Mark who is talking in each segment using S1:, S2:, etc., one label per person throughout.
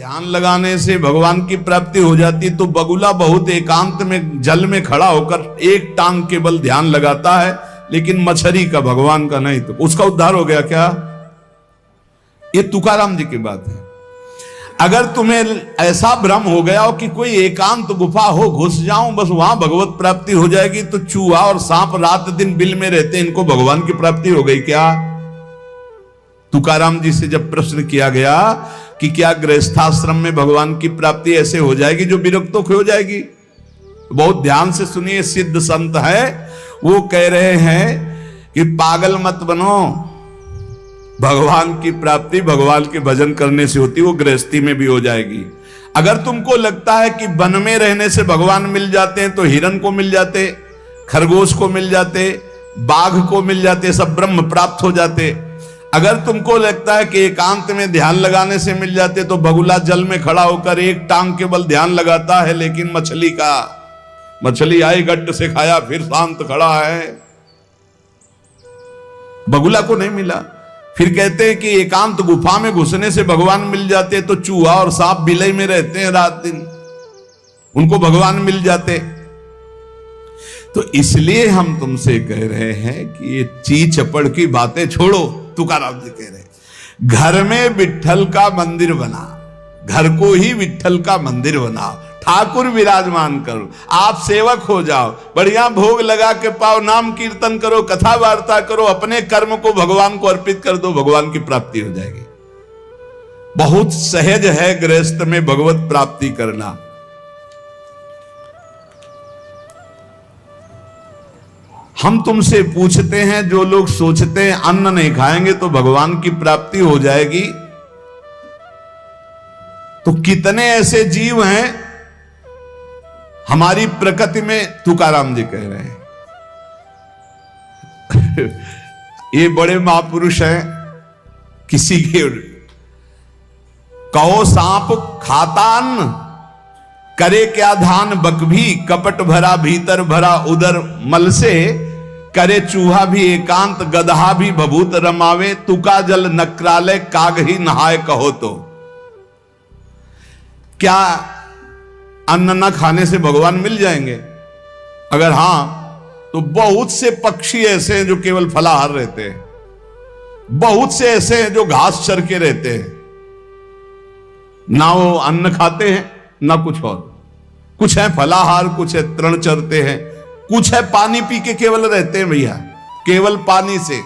S1: ध्यान लगाने से भगवान की प्राप्ति हो जाती, तो बगुला बहुत एकांत में जल में खड़ा होकर एक टांग के बल ध्यान लगाता है, लेकिन मछली का भगवान का नहीं, तो उसका उद्धार हो गया क्या? ये तुकाराम जी की बात है। अगर तुम्हें ऐसा भ्रम हो गया हो कि कोई एकांत गुफा हो, घुस जाऊं बस वहां भगवत प्राप्ति हो जाएगी, तो चूहा और सांप रात दिन बिल में रहते, इनको भगवान की प्राप्ति हो गई क्या? तुकाराम जी से जब प्रश्न किया गया कि क्या गृहस्थाश्रम में भगवान की प्राप्ति ऐसे हो जाएगी जो विरक्तों की हो जाएगी? बहुत ध्यान से सुनिए, सिद्ध संत है, वो कह रहे हैं कि पागल मत बनो, भगवान की प्राप्ति भगवान के भजन करने से होती, वो गृहस्थी में भी हो जाएगी। अगर तुमको लगता है कि वन में रहने से भगवान मिल जाते हैं, तो हिरन को मिल जाते, खरगोश को मिल जाते, बाघ को मिल जाते, सब ब्रह्म प्राप्त हो जाते। अगर तुमको लगता है कि एकांत में ध्यान लगाने से मिल जाते, तो बगुला जल में खड़ा होकर एक टांग के बल ध्यान लगाता है, लेकिन मछली आई गट्ट से खाया फिर शांत खड़ा है, बगुला को नहीं मिला। फिर कहते हैं कि एकांत गुफा में घुसने से भगवान मिल जाते, तो चूहा और सांप बिलई में रहते हैं रात दिन, उनको भगवान मिल जाते। तो इसलिए हम तुमसे कह रहे हैं कि ये ची चपड़ की बातें छोड़ो। तुकाराम जी कह रहे घर में विट्ठल का मंदिर बना, घर को ही विट्ठल का मंदिर बनाओ, ठाकुर विराजमान करो, आप सेवक हो जाओ, बढ़िया भोग लगा के पाओ, नाम कीर्तन करो, कथा वार्ता करो, अपने कर्म को भगवान को अर्पित कर दो, भगवान की प्राप्ति हो जाएगी। बहुत सहज है गृहस्थ में भगवत प्राप्ति करना। हम तुमसे पूछते हैं, जो लोग सोचते हैं अन्न नहीं खाएंगे तो भगवान की प्राप्ति हो जाएगी, तो कितने ऐसे जीव हैं हमारी प्रकृति में? तुकाराम जी कह रहे हैं ये बड़े महापुरुष हैं, किसी के कहो सांप खाता अन्न, करे क्या धान बकभी, कपट भरा भीतर भरा उदर मल से, करे चूहा भी एकांत गदहा भी भभूत रमावे, तुका जल नक्राले काग ही नहाए कहो। तो क्या अन्न न खाने से भगवान मिल जाएंगे? अगर हां, तो बहुत से पक्षी ऐसे हैं जो केवल फलाहार रहते हैं, बहुत से ऐसे हैं जो घास चर के रहते हैं, ना वो अन्न खाते हैं ना कुछ और, कुछ है फलाहार, कुछ है तृण चरते हैं, कुछ है पानी पी के केवल रहते हैं। भैया केवल पानी से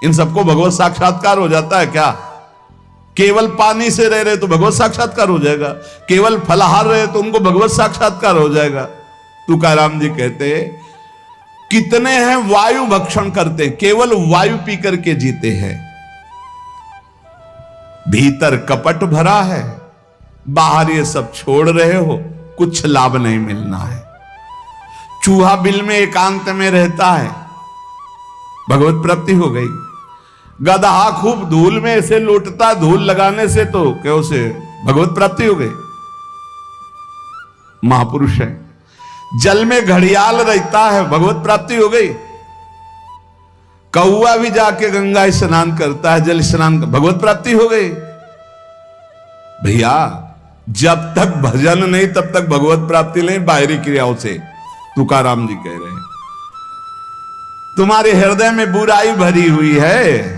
S1: इन सबको भगवत साक्षात्कार हो जाता है क्या? केवल पानी से रह रहे तो भगवत साक्षात्कार हो जाएगा, केवल फलाहार रहे तो उनको भगवत साक्षात्कार हो जाएगा। तुकाराम जी कहते हैं कितने हैं वायु भक्षण करते हैं, केवल वायु पी करके जीते हैं, भीतर कपट भरा है, बाहर ये सब छोड़ रहे हो, कुछ लाभ नहीं मिलना है। चूहा बिल में एकांत में रहता है, भगवत प्राप्ति हो गई। गदहा खूब धूल में ऐसे लौटता, धूल लगाने से तो क्या उसे भगवत प्राप्ति हो गई, महापुरुष है। जल में घड़ियाल रहता है, भगवत प्राप्ति हो गई। कौआ भी जाके गंगा स्नान करता है, जल स्नान, भगवत प्राप्ति हो गई। भैया जब तक भजन नहीं तब तक भगवत प्राप्ति नहीं, बाहरी क्रियाओं से। तुकाराम जी कह रहे हैं तुम्हारे हृदय में बुराई भरी हुई है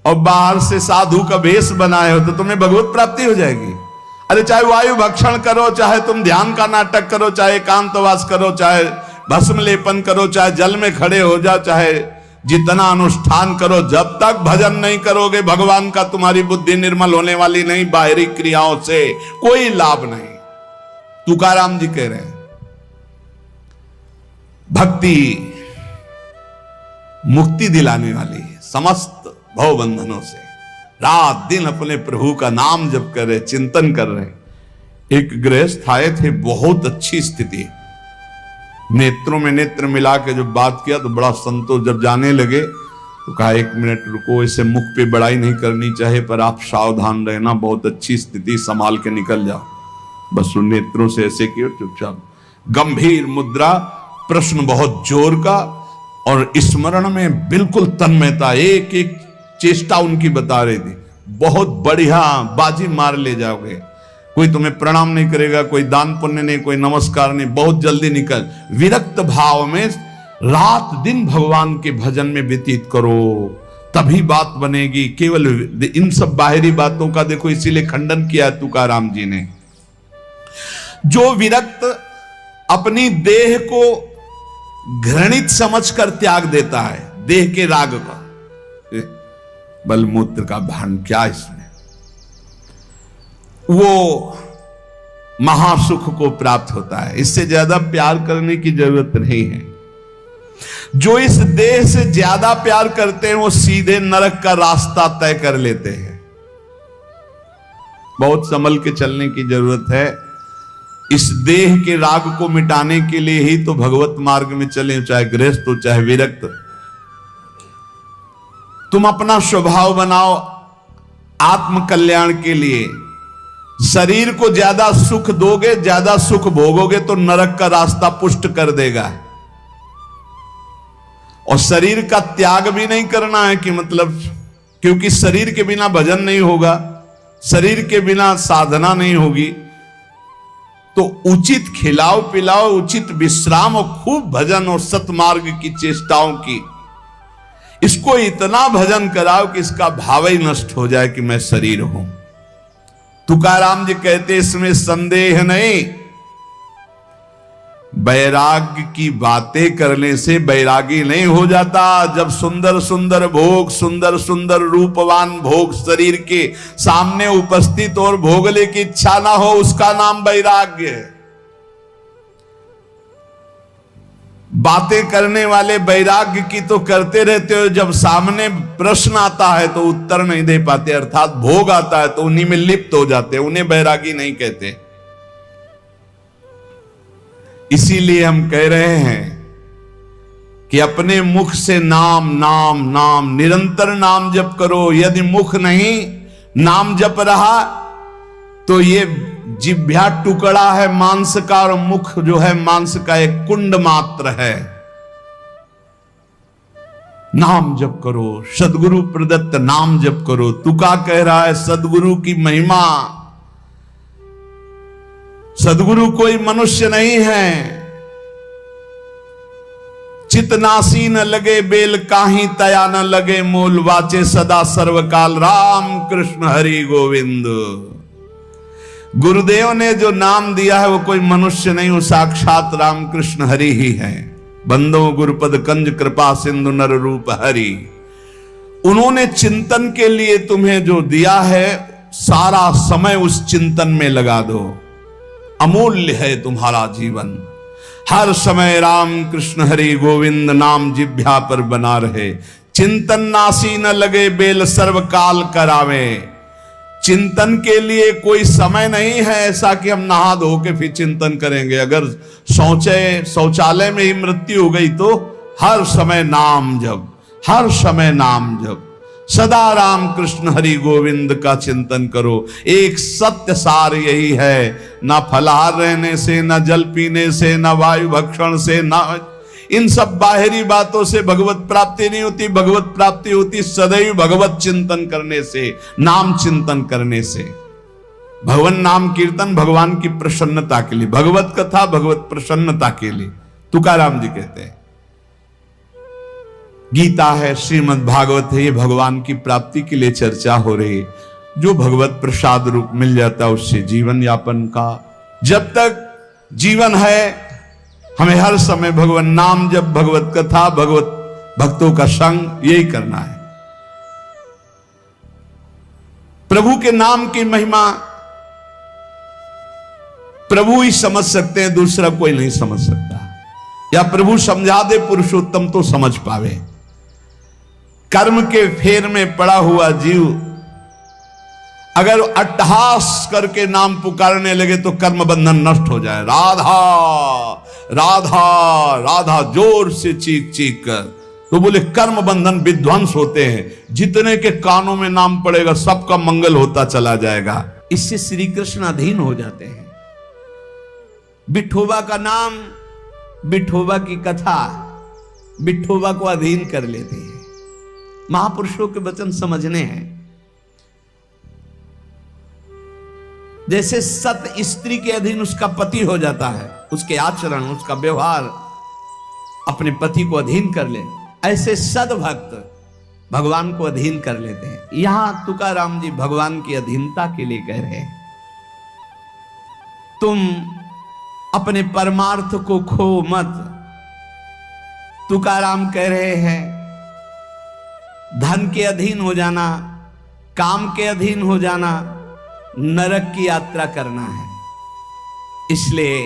S1: और बाहर से साधु का भेष बनाए हो, तो तुम्हें भगवत प्राप्ति हो जाएगी। अरे चाहे वायु भक्षण करो, चाहे तुम ध्यान का नाटक करो, चाहे एकांतवास करो, चाहे भस्म लेपन करो, चाहे जल में खड़े हो जाओ, चाहे जितना अनुष्ठान करो, जब तक भजन नहीं करोगे भगवान का, तुम्हारी बुद्धि निर्मल होने वाली नहीं, बाहरी क्रियाओं से कोई लाभ नहीं। तुकाराम जी कह रहे हैं भक्ति मुक्ति दिलाने वाली है समस्त भव बंधनों से। रात दिन अपने प्रभु का नाम जप कर रहे, चिंतन कर रहे। एक गृहस्थ आए थे, बहुत अच्छी स्थिति, नेत्रों में नेत्र मिला के जब बात किया तो बड़ा संतोष। जब जाने लगे तो कहा 1 मिनट रुको, इसे मुख पे बड़ाई नहीं करनी चाहिए, पर आप सावधान रहना, बहुत अच्छी स्थिति, संभाल के निकल जाओ। बस उन नेत्रों से ऐसे किया, चुपचाप गंभीर मुद्रा, प्रश्न बहुत जोर का, और स्मरण में बिल्कुल तन्मयता, एक एक चेष्टा उनकी बता रही थी। बहुत बढ़िया बाजी मार ले जाओगे। कोई तुम्हें प्रणाम नहीं करेगा, कोई दान पुण्य नहीं, कोई नमस्कार नहीं, बहुत जल्दी निकल। विरक्त भाव में रात दिन भगवान के भजन में व्यतीत करो, तभी बात बनेगी। केवल इन सब बाहरी बातों का देखो इसीलिए खंडन किया तुकाराम जी ने। जो विरक्त अपनी देह को घृणित समझकर त्याग देता है, देह के राग का, बलमूत्र का भान क्या इसमें, वो महासुख को प्राप्त होता है। इससे ज्यादा प्यार करने की जरूरत नहीं है। जो इस देह से ज्यादा प्यार करते हैं वो सीधे नरक का रास्ता तय कर लेते हैं। बहुत संभल के चलने की जरूरत है। इस देह के राग को मिटाने के लिए ही तो भगवत मार्ग में चले, चाहे गृहस्थ हो चाहे विरक्त। तुम अपना स्वभाव बनाओ आत्म कल्याण के लिए। शरीर को ज्यादा सुख दोगे, ज्यादा सुख भोगोगे तो नरक का रास्ता पुष्ट कर देगा। और शरीर का त्याग भी नहीं करना है कि मतलब, क्योंकि शरीर के बिना भजन नहीं होगा, शरीर के बिना साधना नहीं होगी। तो उचित खिलाओ पिलाओ, उचित विश्राम और खूब भजन और सतमार्ग की चेष्टाओं की। इसको इतना भजन कराओ कि इसका भाव ही नष्ट हो जाए कि मैं शरीर हूं। तुकाराम जी कहते इसमें संदेह नहीं। वैराग्य की बातें करने से वैरागी नहीं हो जाता। जब सुंदर सुंदर भोग, सुंदर सुंदर रूपवान भोग शरीर के सामने उपस्थित और भोगने की इच्छा ना हो, उसका नाम वैराग्य है। बातें करने वाले वैराग्य की तो करते रहते हो, जब सामने प्रश्न आता है तो उत्तर नहीं दे पाते, अर्थात भोग आता है तो उन्हीं में लिप्त हो जाते, उन्हें वैरागी नहीं कहते। इसीलिए हम कह रहे हैं कि अपने मुख से नाम नाम नाम, निरंतर नाम जप करो। यदि मुख नहीं नाम जप रहा तो ये जिह्वा टुकड़ा है मांस का, और मुख जो है मांस का एक कुंड मात्र है। नाम जप करो, सदगुरु प्रदत्त नाम जप करो। तुका कह रहा है सदगुरु की महिमा। सदगुरु कोई मनुष्य नहीं है। चितनासी न लगे बेल काही, तया न लगे मूल, वाचे सदा सर्वकाल राम कृष्ण हरि गोविंद। गुरुदेव ने जो नाम दिया है वो कोई मनुष्य नहीं, वो साक्षात राम कृष्ण हरि ही है। बंदो गुरुपद कंज कृपा सिंधु नर रूप हरि। उन्होंने चिंतन के लिए तुम्हें जो दिया है, सारा समय उस चिंतन में लगा दो। अमूल्य है तुम्हारा जीवन। हर समय राम कृष्ण हरि गोविंद नाम जिह्वा पर बना रहे। चिंतन नासी न लगे बेल सर्वकाल करावे। चिंतन के लिए कोई समय नहीं है ऐसा कि हम नहा धो के फिर चिंतन करेंगे। अगर शौचालय में ही मृत्यु हो गई तो हर समय नाम जप, हर समय नाम जप। सदा राम कृष्ण हरि गोविंद का चिंतन करो। एक सत्य सार यही है, ना फलाहार रहने से, ना जल पीने से, ना वायु भक्षण से, ना इन सब बाहरी बातों से भगवत प्राप्ति नहीं होती। भगवत प्राप्ति होती सदैव भगवत चिंतन करने से, नाम चिंतन करने से। भगवान नाम कीर्तन भगवान की प्रसन्नता के लिए, भगवत कथा भगवत प्रसन्नता के लिए। तुकाराम जी कहते हैं गीता है, श्रीमद् भागवत है, ये भगवान की प्राप्ति के लिए चर्चा हो रही है। जो भगवत प्रसाद रूप मिल जाता है उससे जीवन यापन का। जब तक जीवन है हमें हर समय भगवान नाम जब, भगवत कथा, भगवत भक्तों का संग, यही करना है। प्रभु के नाम की महिमा प्रभु ही समझ सकते हैं, दूसरा कोई नहीं समझ सकता। या प्रभु समझा दे पुरुषोत्तम तो समझ पावे। कर्म के फेर में पड़ा हुआ जीव अगर अट्टहास करके नाम पुकारने लगे तो कर्म बंधन नष्ट हो जाए। राधा राधा राधा जोर से चीख चीख कर, तो बोले कर्म बंधन विध्वंस होते हैं। जितने के कानों में नाम पड़ेगा सबका मंगल होता चला जाएगा। इससे श्री कृष्ण अधीन हो जाते हैं। विठोबा का नाम, विठोबा की कथा विठोबा को अधीन कर लेते हैं। महापुरुषों के वचन समझने हैं। जैसे सत स्त्री के अधीन उसका पति हो जाता है, उसके आचरण, उसका व्यवहार अपने पति को अधीन कर ले, ऐसे सद्भक्त भगवान को अधीन कर लेते हैं। यहां तुकाराम जी भगवान की अधीनता के लिए कह रहे हैं, तुम अपने परमार्थ को खो मत। तुकाराम कह रहे हैं धन के अधीन हो जाना, काम के अधीन हो जाना, नरक की यात्रा करना है। इसलिए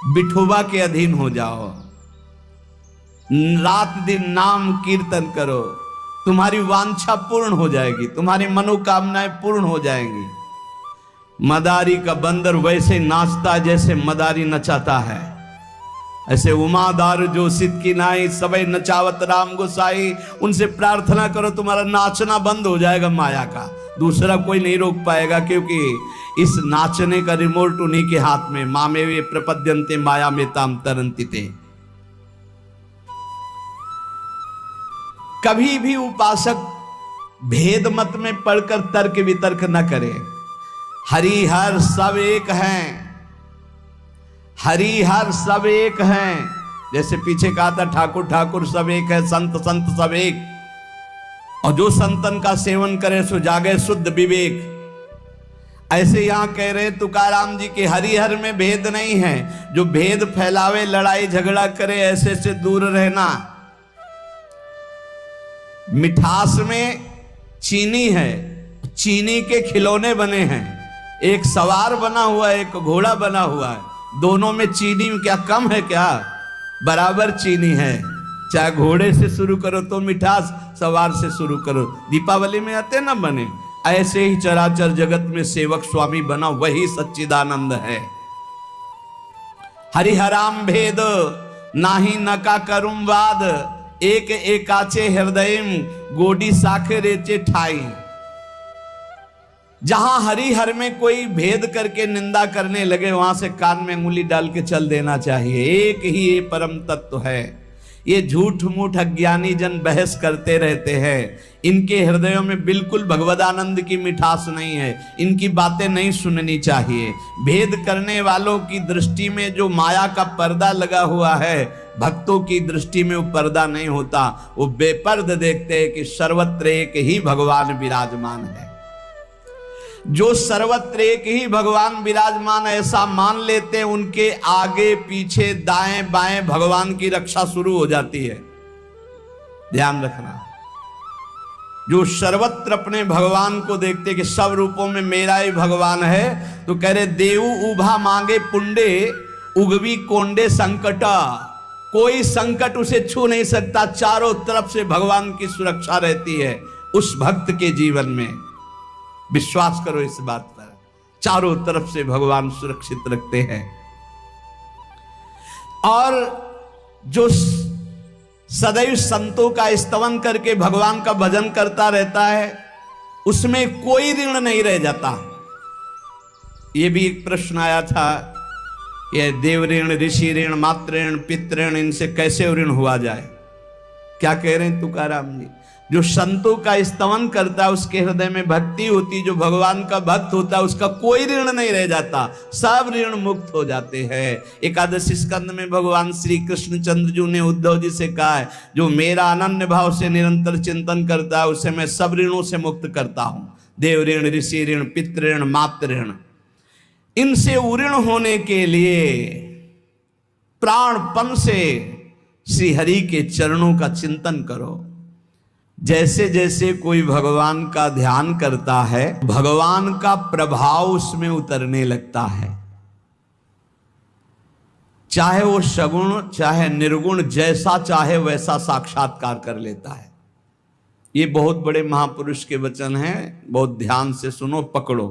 S1: विठोबा के अधीन हो जाओ, रात दिन नाम कीर्तन करो, तुम्हारी वांछा पूर्ण हो जाएगी, तुम्हारी मनोकामनाएं पूर्ण हो जाएंगी। मदारी का बंदर वैसे नाचता जैसे मदारी नचाता है, ऐसे उमादार जो सिद्ध की नाई सबे नचावत राम गोसाई। उनसे प्रार्थना करो, तुम्हारा नाचना बंद हो जाएगा माया का, दूसरा कोई नहीं रोक पाएगा, क्योंकि इस नाचने का रिमोट उन्हीं के हाथ में। मामे वे प्रपद्यन्ते माया में ताम तरंति ते। कभी भी उपासक भेद मत में पढ़कर तर्क वितर्क न करे। हरि हर सब एक हैं, हरि हर सब एक हैं। जैसे पीछे कहा था ठाकुर ठाकुर सब एक है, संत संत सब एक, और जो संतन का सेवन करे सो जागे शुद्ध विवेक। ऐसे यहां कह रहे तुकाराम जी के हरिहर में भेद नहीं है। जो भेद फैलावे, लड़ाई झगड़ा करे, ऐसे से दूर रहना। मिठास में चीनी है, चीनी के खिलौने बने हैं, एक सवार बना हुआ है, एक घोड़ा बना हुआ है, दोनों में चीनी क्या कम है क्या? बराबर चीनी है। चाहे घोड़े से शुरू करो तो मिठास, सवार से शुरू करो, दीपावली में आते ना बने। ऐसे ही चराचर जगत में सेवक स्वामी बना वही सच्चिदानंद है। हरिहराम भेद नाही नका करुम वाद, एक एकाचे हृदयम गोडी साखे रेचे ठाई। जहां हरिहर में कोई भेद करके निंदा करने लगे, वहां से कान में अंगुली डाल के चल देना चाहिए। एक ही ये परम तत्व है। ये झूठ मूठ अज्ञानी जन बहस करते रहते हैं, इनके हृदयों में बिल्कुल भगवदानंद की मिठास नहीं है, इनकी बातें नहीं सुननी चाहिए। भेद करने वालों की दृष्टि में जो माया का पर्दा लगा हुआ है, भक्तों की दृष्टि में वो पर्दा नहीं होता। वो बेपर्द देखते हैं कि सर्वत्र एक ही भगवान विराजमान है। जो सर्वत्र एक ही भगवान विराजमान ऐसा मान लेते हैं, उनके आगे पीछे दाएं बाएं भगवान की रक्षा शुरू हो जाती है। ध्यान रखना। जो सर्वत्र अपने भगवान को देखते कि सब रूपों में मेरा ही भगवान है, तो कह रहे देवु उभा मांगे पुंडे उगवी कोंडे संकटा। कोई संकट उसे छू नहीं सकता, चारों तरफ से भगवान की सुरक्षा रहती है उस भक्त के जीवन में। विश्वास करो इस बात पर, चारों तरफ से भगवान सुरक्षित रखते हैं। और जो सदैव संतों का स्तवन करके भगवान का भजन करता रहता है, उसमें कोई ऋण नहीं रह जाता। यह भी एक प्रश्न आया था, यह देव ऋण, ऋषि ऋण, मातृ ऋण, पितृ ऋण, इनसे कैसे ऋण हुआ जाए? क्या कह रहे हैं तुकाराम जी? जो संतों का स्तवन करता है, उसके हृदय में भक्ति होती, जो भगवान का भक्त होता है, उसका कोई ऋण नहीं रह जाता, सब ऋण मुक्त हो जाते हैं। एकादशी स्कंद में भगवान श्री कृष्ण चंद्र जी ने उद्धव जी से कहा है, जो मेरा अनन्य भाव से निरंतर चिंतन करता है, उसे मैं सब ऋणों से मुक्त करता हूं। देव ऋण, ऋषि ऋण, पितृ ऋण, मातृ ऋण, इनसे उऋण होने के लिए प्राणपन से श्री हरि के चरणों का चिंतन करो। जैसे जैसे कोई भगवान का ध्यान करता है, भगवान का प्रभाव उसमें उतरने लगता है। चाहे वो सगुण चाहे निर्गुण, जैसा चाहे वैसा साक्षात्कार कर लेता है। ये बहुत बड़े महापुरुष के वचन हैं, बहुत ध्यान से सुनो, पकड़ो।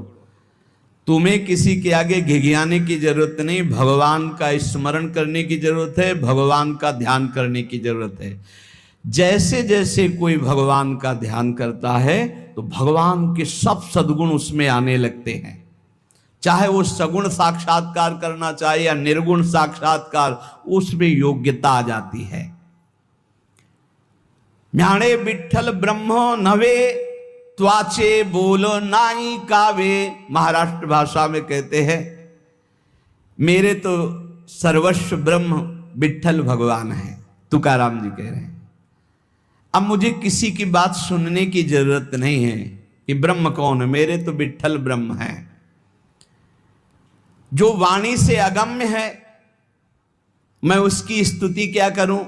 S1: तुम्हें किसी के आगे घिघियाने की जरूरत नहीं, भगवान का स्मरण करने की जरूरत है, भगवान का ध्यान करने की जरूरत है। जैसे जैसे कोई भगवान का ध्यान करता है, तो भगवान के सब सद्गुण उसमें आने लगते हैं। चाहे वो सगुण साक्षात्कार करना चाहे या निर्गुण साक्षात्कार, उसमें योग्यता आ जाती है। ज्ञाने विठ्ठल ब्रह्मो नवे त्वाचे बोलो नाई कावे। महाराष्ट्र भाषा में कहते हैं मेरे तो सर्वस्व ब्रह्म विठ्ठल भगवान है। तुकाराम जी कह रहे हैं अब मुझे किसी की बात सुनने की जरूरत नहीं है कि ब्रह्म कौन है, मेरे तो विठ्ठल ब्रह्म है जो वाणी से अगम्य है। मैं उसकी स्तुति क्या करूं?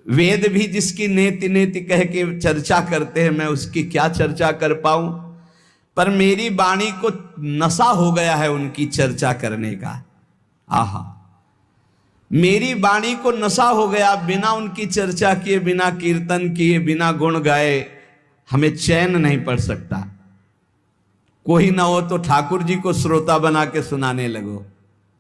S1: वेद भी जिसकी नेति नेति कह के चर्चा करते हैं, मैं उसकी क्या चर्चा कर पाऊं? पर मेरी वाणी को नशा हो गया है उनकी चर्चा करने का। आहा, मेरी वाणी को नशा हो गया। बिना उनकी चर्चा किए, बिना कीर्तन किए, बिना गुण गाए हमें चैन नहीं पड़ सकता। कोई ना हो तो ठाकुर जी को श्रोता बना के सुनाने लगो,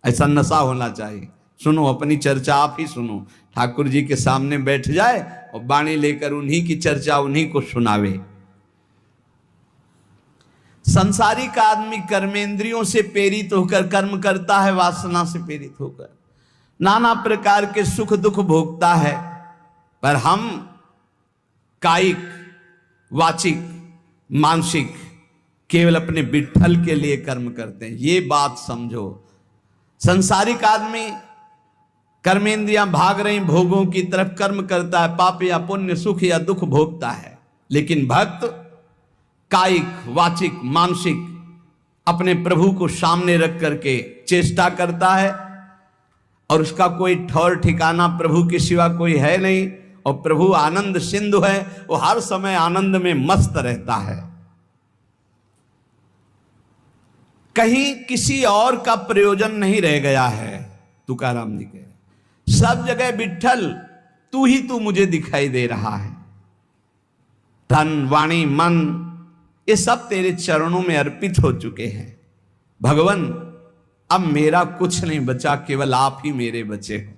S1: ऐसा नशा होना चाहिए। सुनो, अपनी चर्चा आप ही सुनो, ठाकुर जी के सामने बैठ जाए और वाणी लेकर उन्हीं की चर्चा उन्हीं को सुनावे। संसारिक आदमी कर्मेंद्रियों से प्रेरित होकर कर्म करता है, वासना से प्रेरित होकर नाना प्रकार के सुख दुख भोगता है। पर हम कायिक, वाचिक, मानसिक केवल अपने विठ्ठल के लिए कर्म करते हैं। ये बात समझो। संसारिक आदमी कर्मेंद्रियां भाग रही भोगों की तरफ, कर्म करता है, पाप या पुण्य, सुख या दुख भोगता है। लेकिन भक्त कायिक, वाचिक, मानसिक अपने प्रभु को सामने रख करके चेष्टा करता है और उसका कोई ठौर ठिकाना प्रभु के सिवा कोई है नहीं। और प्रभु आनंद सिंधु है, वो हर समय आनंद में मस्त रहता है। कहीं किसी और का प्रयोजन नहीं रह गया है। तुकाराम जी कह, सब जगह विठ्ठल तू ही तू मुझे दिखाई दे रहा है। धन, वाणी, मन ये सब तेरे चरणों में अर्पित हो चुके हैं। भगवान अब मेरा कुछ नहीं बचा, केवल आप ही मेरे बचे हो।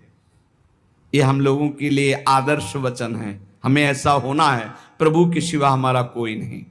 S1: ये हम लोगों के लिए आदर्श वचन है। हमें ऐसा होना है, प्रभु के सिवा हमारा कोई नहीं।